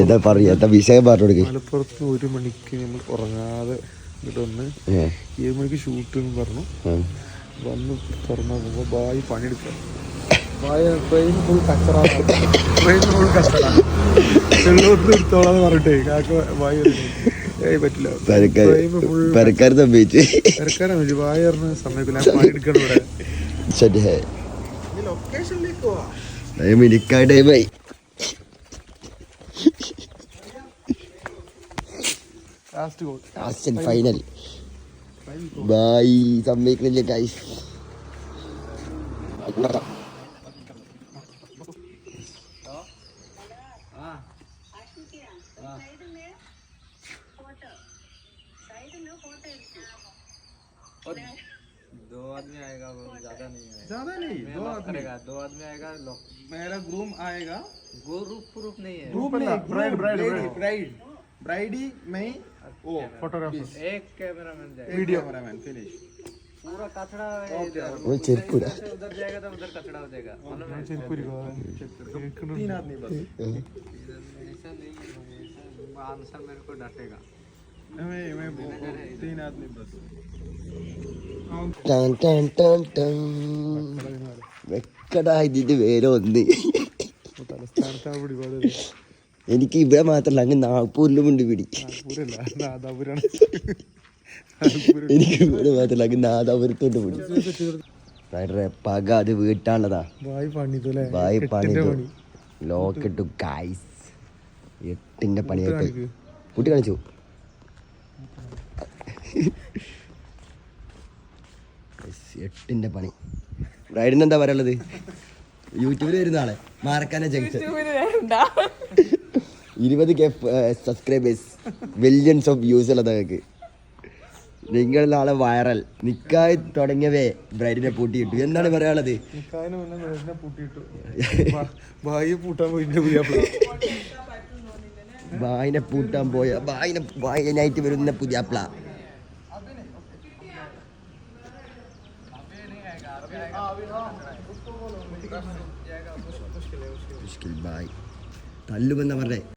എന്താ പറയാ, എന്താ വിഷയം പറഞ്ഞു കൊടുക്കുക. മലപ്പുറത്ത് 1 മണിക്ക് നമ്മൾ ഉറങ്ങാതെ ഇവിടെ വന്ന് 7 മണിക്ക് ഷൂട്ട് എന്ന് പറഞ്ഞു. വന്ന് തുറന്നു നോക്കുമ്പോൾ ബായി പണിയെടുക്കുക. ട്രെയിൻ ഫുൾ കച്ചറ എടുത്തോളാന്ന് പറഞ്ഞിട്ടേ കാക്ക ബായി പറ്റില്ല. പെരക്കാർ സംഭവിച്ചു. പെരക്കാരെ ബായി പറഞ്ഞ് സമയത്തില്ല, പണിയെടുക്കണം ഇവിടെ. ലൊക്കേഷനിലേക്ക് പോവാ. ഫൈനൽ ബായ് സമ്മതിക്കുന്നില്ല ഗൈസ്. दो आदमी आएगा, वो ज्यादा नहीं है. ज्यादा नहीं, 2 आदमी. 2 आदमी आएगा. मेरा ग्रूम आएगा. ग्रुप नहीं है. ग्रुप नहीं, ब्राइडी में वो फोटोग्राफर, एक कैमरामैन जाएगा, वीडियो कैमरामैन फिनिश. पूरा कचड़ा वो चिरकुरा उधर जाएगा तो उधर कचड़ा हो जाएगा. 3 आदमी बस. ऐसा नहीं है, आंसर मेरे को डांटेगा. मैं 3 आदमी बस. വെക്കടാ ഇതിന്റെ പേര് ഒന്ന്. തലസ്ഥാനത്ത് അവിടെ ഒരുപാട്. എനിക്ക് ഇവിടെ മാത്രല്ല അങ്ങ് നാഗ്പൂരിലുമുണ്ട് പിടി. എനിക്ക് ഇവിടെ മാത്രല്ല അങ്ങ് നാദാപുരത്തോട്ട് പിടി. പക അത് വീട്ടാനുള്ളതാ. ബായ് പണി ലോക്കിട്ടു ഗൈസ്. 8ന്റെ പണിയായിട്ട് കുട്ടി കാണിച്ചു. എട്ടിന്റെ പണി. ബ്രൈഡിന് എന്താ പറയാനുള്ളത്? യൂട്യൂബിൽ വരുന്ന ആളെ മാർക്കാന junction 20K subscribers, millions of views ഉള്ളത് നിങ്ങൾക്ക്. നിങ്ങളുടെ ആളെ വൈറൽ. നിക്കായി തുടങ്ങിയവേ ബ്രൈഡിനെ പൂട്ടിയിട്ടു. എന്താണ് പറയാനുള്ളത്? ബായിനെ പൂട്ടാൻ പോയ ബായിനായിട്ട് വരുന്ന പുതിയാപ്ല. മുഷ്കിൽ ബായ് തല്ലുമെന്ന പറഞ്ഞേ.